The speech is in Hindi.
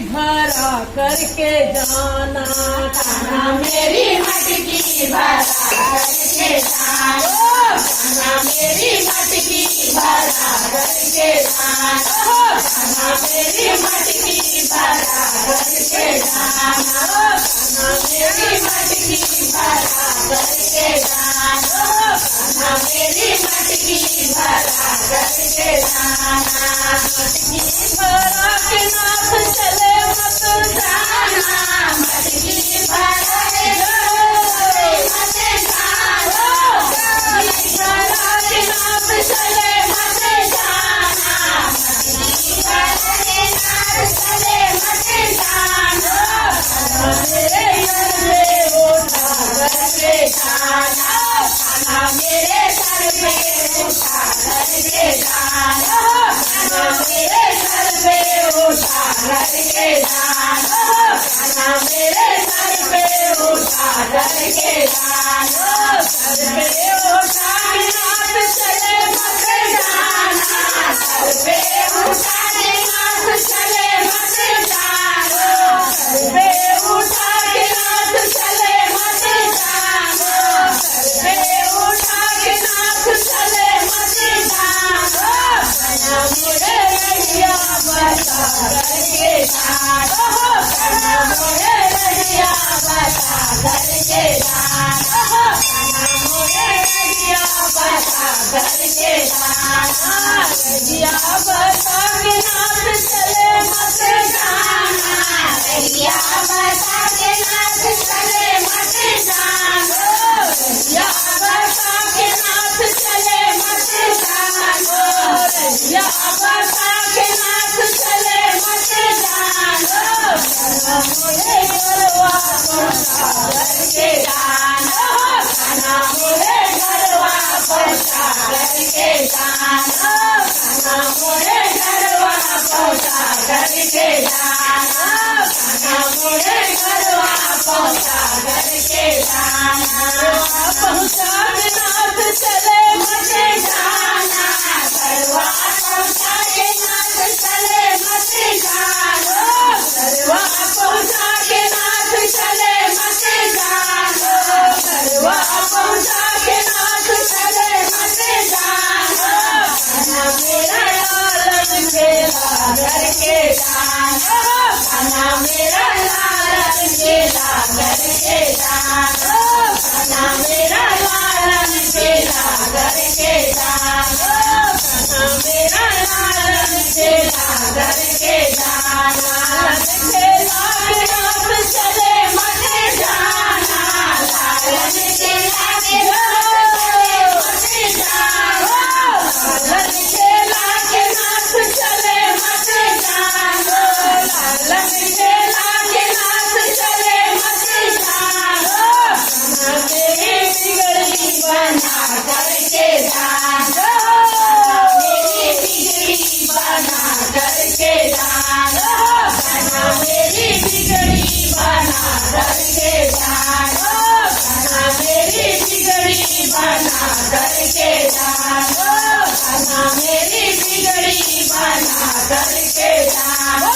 भरा करके जाना, खाना मेरी मटकी भरा करके जाना, खाना मेरी मटकी भरा करके जाना, खाना मेरी मटकी भरा करके जाना, खाना मेरी मटकी भरा करके जाना, खाना मेरी मटकी भरा करके जाना। मटकी भरा के नाथ चले मत जाना, मटकी भरा के मत जाना, मटकी भरा के नाथ चले मत जाना, मटकी भरा के नाथ चले मत जाना, मेरे घर पे उठा करके जाना, खाना मेरे घर पे उठा करके जाना, खाना मेरे घर पे उठा करके जाना, खाना मेरे घर पे उठा करके जाना, घर पे उठा के नाथ चले मत जाना, घर पे उठा के नाथ चले मत जाना, घर पे उठा के नाथ चले मत जाना, घर पे उठा के नाथ चले मत जाना, खाना मुझे रहिया बता करके जाना, खाना मुझे रहिया बता करके जाना, खाना मुझे रहिया बता करके जाना, रहिया बता के नाथ चले मत जाना, रहिया बता के नाथ चले मत जाना, रहिया बता के नाथ चले मत जाना, रहिया बता के नाथ चले मत जाना, मुझे गरवा पहुँचा करके जाना, खाना मुझे गरवा पहुँचा करके जाना, खाना मुझे गरवा पहुँचा करके जाना, खाना मुझे गरवा पहुँचा करके जाना, पहुँचा के नाथ चले मत जाना, गरवा पहुँचा के नाथ चले मत जाना, गरवा पहुँचा के नाथ चले मत जाना, गरवा पहुँचा के नाथ चले मत जाना, खाना मेरा लालन खेला करके जाना, खाना मेरा लालन खेला करके जाना, खाना मेरा लालन खेला करके जाना, खाना मेरा लालन खेला करके जाना, खेला के नाथ चले मत जाना, लालन खेला के नाथ चले मत जाना, लालन खेला के नाथ चले मत जाना, लालन खेला के नाथ चले मत जाना, खाना मेरी बिगड़ी बना करके जाना, मेरी बिगड़ी बना करके जाना, खाना मेरी बिगड़ी बना करके जाना, खाना मेरी बिगड़ी बना करके जाना, खाना मेरी बिगड़ी बना करके जाना।